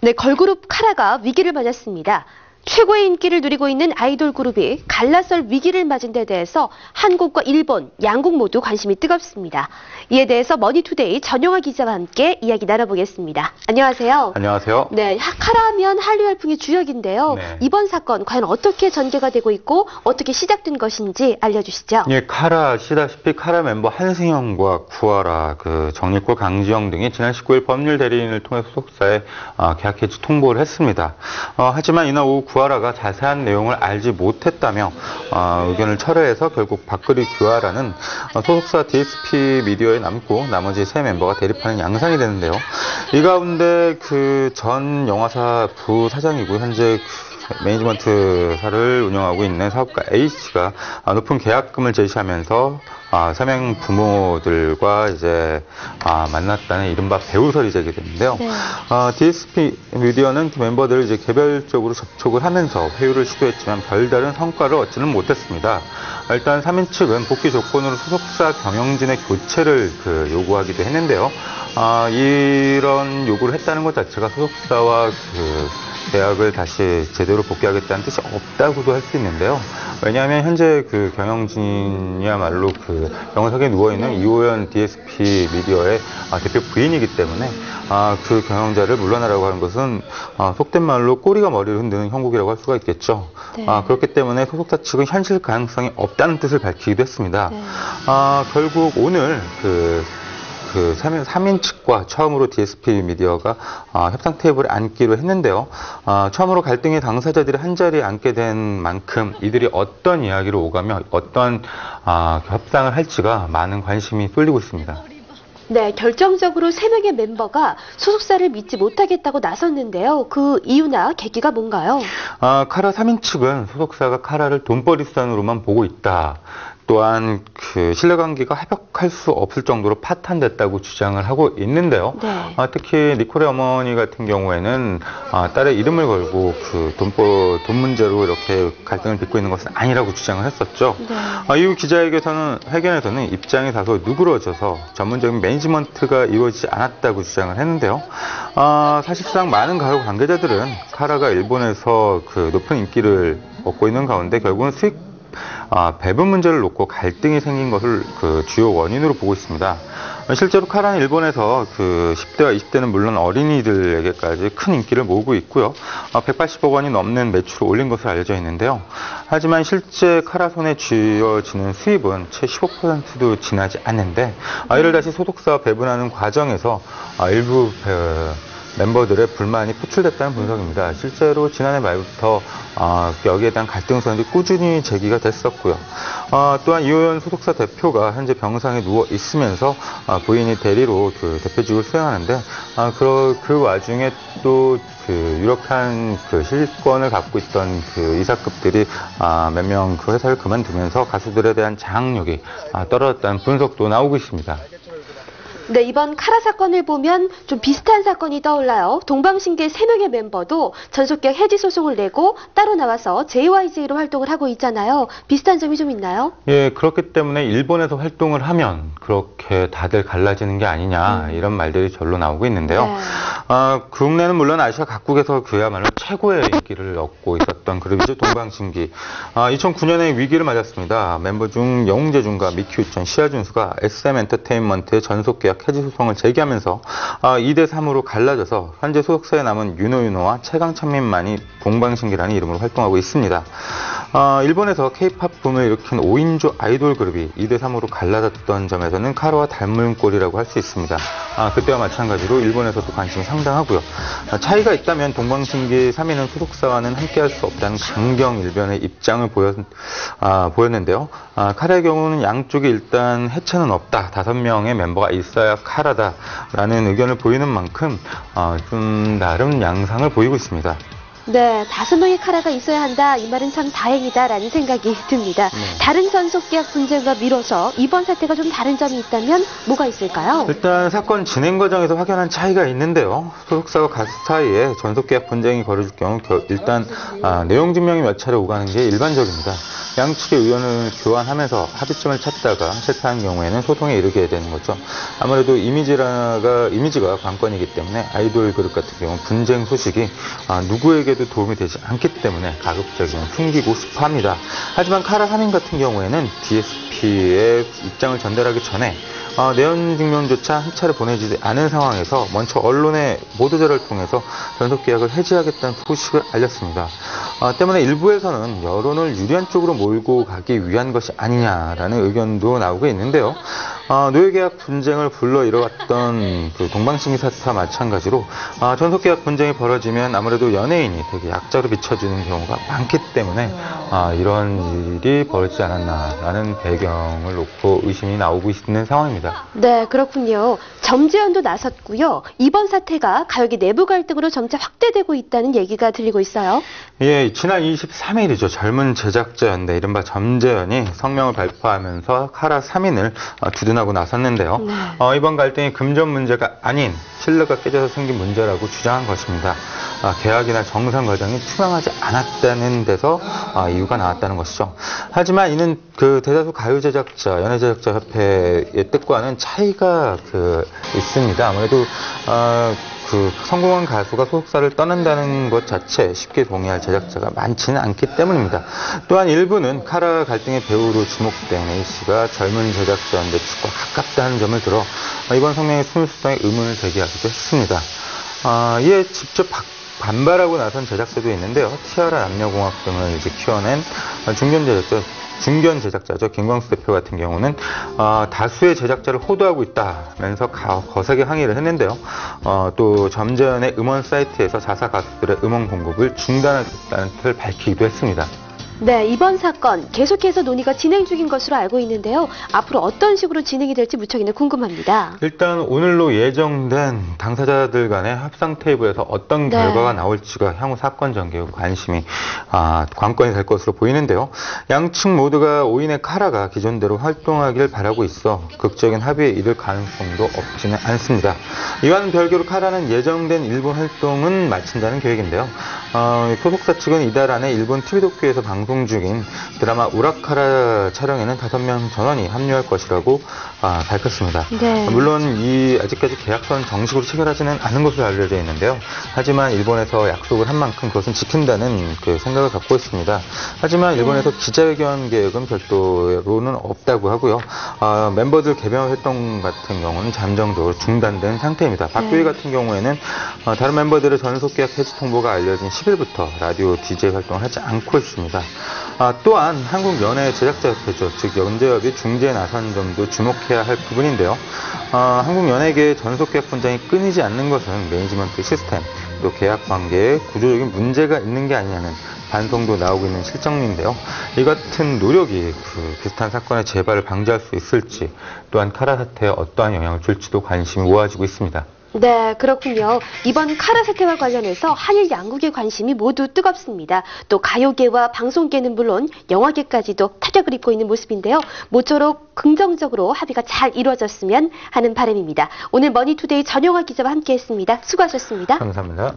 네, 걸그룹 카라가 위기를 맞았습니다. 최고의 인기를 누리고 있는 아이돌 그룹이 갈라설 위기를 맞은 데 대해서 한국과 일본, 양국 모두 관심이 뜨겁습니다. 이에 대해서 머니투데이 전영하 기자와 함께 이야기 나눠보겠습니다. 안녕하세요. 안녕하세요. 네, 카라하면 한류 열풍의 주역인데요. 네. 이번 사건 과연 어떻게 전개가 되고 있고 어떻게 시작된 것인지 알려주시죠. 예, 카라 아시다시피 카라 멤버 한승연과 구하라, 정리콜, 강지영 등이 지난 19일 법률 대리인을 통해 소속사에 계약 해지 통보를 했습니다. 하지만 이날 오후 구하라가 자세한 내용을 알지 못했다며 의견을 철회해서 결국 박그리 규하라는 소속사 DSP 미디어에 남고 나머지 세 멤버가 대립하는 양상이 되는데요. 이 가운데 전 영화사 부사장이고 현재 매니지먼트사를 운영하고 있는 사업가 A씨가 높은 계약금을 제시하면서 서명 부모들과 이제 만났다는 이른바 배우설이 제기됐는데요. 네. DSP 미디어는 멤버들을 이제 개별적으로 접촉을 하면서 회유를 시도했지만 별다른 성과를 얻지는 못했습니다. 일단 3인 측은 복귀 조건으로 소속사 경영진의 교체를 요구하기도 했는데요. 이런 요구를 했다는 것 자체가 소속사와 계약을 다시 제대로 복귀하겠다는 뜻이 없다고도 할 수 있는데요. 왜냐하면 현재 경영진이야말로 병석에 누워있는 이호연 DSP 미디어의 대표 부인이기 때문에 그 경영자를 물러나라고 하는 것은 속된 말로 꼬리가 머리를 흔드는 형국이라고 할 수가 있겠죠. 네. 그렇기 때문에 소속사 측은 현실 가능성이 없다는 뜻을 밝히기도 했습니다. 네. 결국 오늘 3인 측과 처음으로 DSP 미디어가 협상 테이블에 앉기로 했는데요. 처음으로 갈등의 당사자들이 한자리에 앉게 된 만큼 이들이 어떤 이야기를 오가며 어떤 협상을 할지가 많은 관심이 쏠리고 있습니다. 네, 결정적으로 3명의 멤버가 소속사를 믿지 못하겠다고 나섰는데요. 그 이유나 계기가 뭔가요? 카라 3인 측은 소속사가 카라를 돈벌이 수단으로만 보고 있다. 또한 신뢰관계가 회복할 수 없을 정도로 파탄됐다고 주장을 하고 있는데요. 네. 특히 니콜의 어머니 같은 경우에는 딸의 이름을 걸고 돈 문제로 이렇게 갈등을 빚고 있는 것은 아니라고 주장을 했었죠. 네. 이후 기자회견에서는 입장이 다소 누그러져서 전문적인 매니지먼트가 이루어지지 않았다고 주장을 했는데요. 사실상 많은 가요 관계자들은 카라가 일본에서 높은 인기를 얻고 있는 가운데 결국은 수익 배분 문제를 놓고 갈등이 생긴 것을 주요 원인으로 보고 있습니다. 실제로 카라는 일본에서 10대와 20대는 물론 어린이들에게까지 큰 인기를 모으고 있고요. 180억 원이 넘는 매출을 올린 것으로 알려져 있는데요. 하지만 실제 카라 손에 쥐어지는 수입은 채 15%도 지나지 않는데 이를 다시 소속사와 배분하는 과정에서 일부 멤버들의 불만이 표출됐다는 분석입니다. 실제로 지난해 말부터 여기에 대한 갈등선이 꾸준히 제기가 됐었고요. 또한 이호연 소속사 대표가 현재 병상에 누워 있으면서 부인이 대리로 대표직을 수행하는데 그 와중에 또 유력한 실권을 갖고 있던 이사급들이 몇 명 회사를 그만두면서 가수들에 대한 장악력이 떨어졌다는 분석도 나오고 있습니다. 네, 이번 카라 사건을 보면 좀 비슷한 사건이 떠올라요. 동방신기 3명의 멤버도 전속계약 해지 소송을 내고 따로 나와서 JYJ로 활동을 하고 있잖아요. 비슷한 점이 좀 있나요? 예, 그렇기 때문에 일본에서 활동을 하면 그렇게 다들 갈라지는 게 아니냐 이런 말들이 절로 나오고 있는데요. 네. 국내는 물론 아시아 각국에서 그야말로 최고의 인기를 얻고 있었던 그룹이죠. 동방신기. 2009년에 위기를 맞았습니다. 멤버 중 영웅재준과 미키우천, 시아준수가 SM엔터테인먼트의 전속계약 해지 소송을 제기하면서 2대3으로 갈라져서 현재 소속사에 남은 윤호윤호와 최강찬민만이 동방신기라는 이름으로 활동하고 있습니다. 일본에서 K-팝 붐을 일으킨 5인조 아이돌 그룹이 2대3으로 갈라졌던 점에서는 카라와 닮은 꼴이라고 할 수 있습니다. 그때와 마찬가지로 일본에서도 관심이 상당하고요. 차이가 있다면 동방신기 3인은 소속사와는 함께할 수 없다는 강경 일변의 입장을 보였는데요. 카라의 경우는 양쪽이 일단 해체는 없다. 5명의 멤버가 있어야 카라다라는 의견을 보이는 만큼 좀 나름 양상을 보이고 있습니다. 네, 5명의 카라가 있어야 한다. 이 말은 참 다행이다라는 생각이 듭니다. 네. 다른 전속계약 분쟁과 미뤄서 이번 사태가 좀 다른 점이 있다면 뭐가 있을까요? 일단 사건 진행 과정에서 확연한 차이가 있는데요. 소속사와 가수 사이에 전속계약 분쟁이 벌어질 경우 일단 내용 증명이 몇 차례 오가는 게 일반적입니다. 양측의 의견을 교환하면서 합의점을 찾다가 실패한 경우에는 소송에 이르게 되는 거죠. 아무래도 이미지가 관건이기 때문에 아이돌 그룹 같은 경우는 분쟁 소식이 누구에게도 도움이 되지 않기 때문에 가급적이면 숨기고 싶어 합니다. 하지만 카라 3인 같은 경우에는 DSP의 입장을 전달하기 전에 내연 증명조차 한 차례 보내지 않은 상황에서 먼저 언론의 보도자를 통해서 전속 계약을 해지하겠다는 소식을 알렸습니다. 때문에 일부에서는 여론을 유리한 쪽으로 몰고 가기 위한 것이 아니냐라는 의견도 나오고 있는데요. 노예계약 분쟁을 불러 일어왔던 그 동방신기 사태와 마찬가지로 전속 계약 분쟁이 벌어지면 아무래도 연예인이 되게 약자로 비춰지는 경우가 많기 때문에 이런 일이 벌어지지 않았나라는 배경을 놓고 의심이 나오고 있는 상황입니다. 네, 그렇군요. 점재현도 나섰고요. 이번 사태가 가요계 내부 갈등으로 점차 확대되고 있다는 얘기가 들리고 있어요. 예, 지난 23일이죠. 젊은 제작자연대 이른바 점재현이 성명을 발표하면서 카라 3인을 주둔하고 나섰는데요. 네. 이번 갈등이 금전 문제가 아닌 신뢰가 깨져서 생긴 문제라고 주장한 것입니다. 계약이나 정상 과정이 투명하지 않았다는 데서 이유가 나왔다는 것이죠. 하지만 이는 그 대다수 가요 제작자, 연예 제작자 협회의 뜻과는 차이가 있습니다. 아무래도 그 성공한 가수가 소속사를 떠난다는 것 자체에 쉽게 동의할 제작자가 많지는 않기 때문입니다. 또한 일부는 카라 갈등의 배우로 주목된 A씨가 젊은 제작자연대 측과 가깝다는 점을 들어 이번 성명의 순수성에 의문을 제기하기도 했습니다. 이에 직접 반발하고 나선 제작사도 있는데요. 티아라 남녀공학 등을 이제 키워낸 중견 제작자죠. 김광수 대표 같은 경우는 다수의 제작자를 호도하고 있다면서 거세게 항의를 했는데요. 또 점재현의 음원 사이트에서 자사 가수들의 음원 공급을 중단하겠다는 뜻을 밝히기도 했습니다. 네, 이번 사건 계속해서 논의가 진행 중인 것으로 알고 있는데요. 앞으로 어떤 식으로 진행이 될지 무척이나 궁금합니다. 일단 오늘로 예정된 당사자들 간의 협상 테이블에서 어떤 결과가 나올지가 향후 사건 전개에 관건이 될 것으로 보이는데요. 양측 모두가 5인의 카라가 기존대로 활동하길 바라고 있어 극적인 합의에 이를 가능성도 없지는 않습니다. 이와는 별개로 카라는 예정된 일본 활동은 마친다는 계획인데요. 소속사 측은 이달 안에 일본 TV도쿄에서 방송 중인 드라마 우라카라 촬영에는 5명 전원이 합류할 것이라고 밝혔습니다. 네. 물론 아직까지 계약서는 정식으로 체결하지는 않은 것으로 알려져 있는데요. 하지만 일본에서 약속을 한 만큼 그것은 지킨다는 생각을 갖고 있습니다. 하지만 일본에서 기자회견 계획은 별도로는 없다고 하고요. 멤버들 개별 활동 같은 경우는 잠정적으로 중단된 상태입니다. 박규희 같은 경우에는 다른 멤버들의 전속 계약 해지 통보가 알려진 10일부터 라디오 DJ 활동을 하지 않고 있습니다. 또한 한국연예 제작자협회죠. 즉 연재협이 중재에 나선 점도 주목해야 할 부분인데요. 한국연예계의 전속계약 분쟁이 끊이지 않는 것은 매니지먼트 시스템, 또 계약 관계에 구조적인 문제가 있는 게 아니냐는 반성도 나오고 있는 실정인데요. 이 같은 노력이 비슷한 사건의 재발을 방지할 수 있을지, 또한 카라 사태에 어떠한 영향을 줄지도 관심이 모아지고 있습니다. 네, 그렇군요. 이번 카라 사태와 관련해서 한일 양국의 관심이 모두 뜨겁습니다. 또 가요계와 방송계는 물론 영화계까지도 타격을 입고 있는 모습인데요. 모쪼록 긍정적으로 합의가 잘 이루어졌으면 하는 바람입니다. 오늘 머니투데이 전영화 기자와 함께했습니다. 수고하셨습니다. 감사합니다.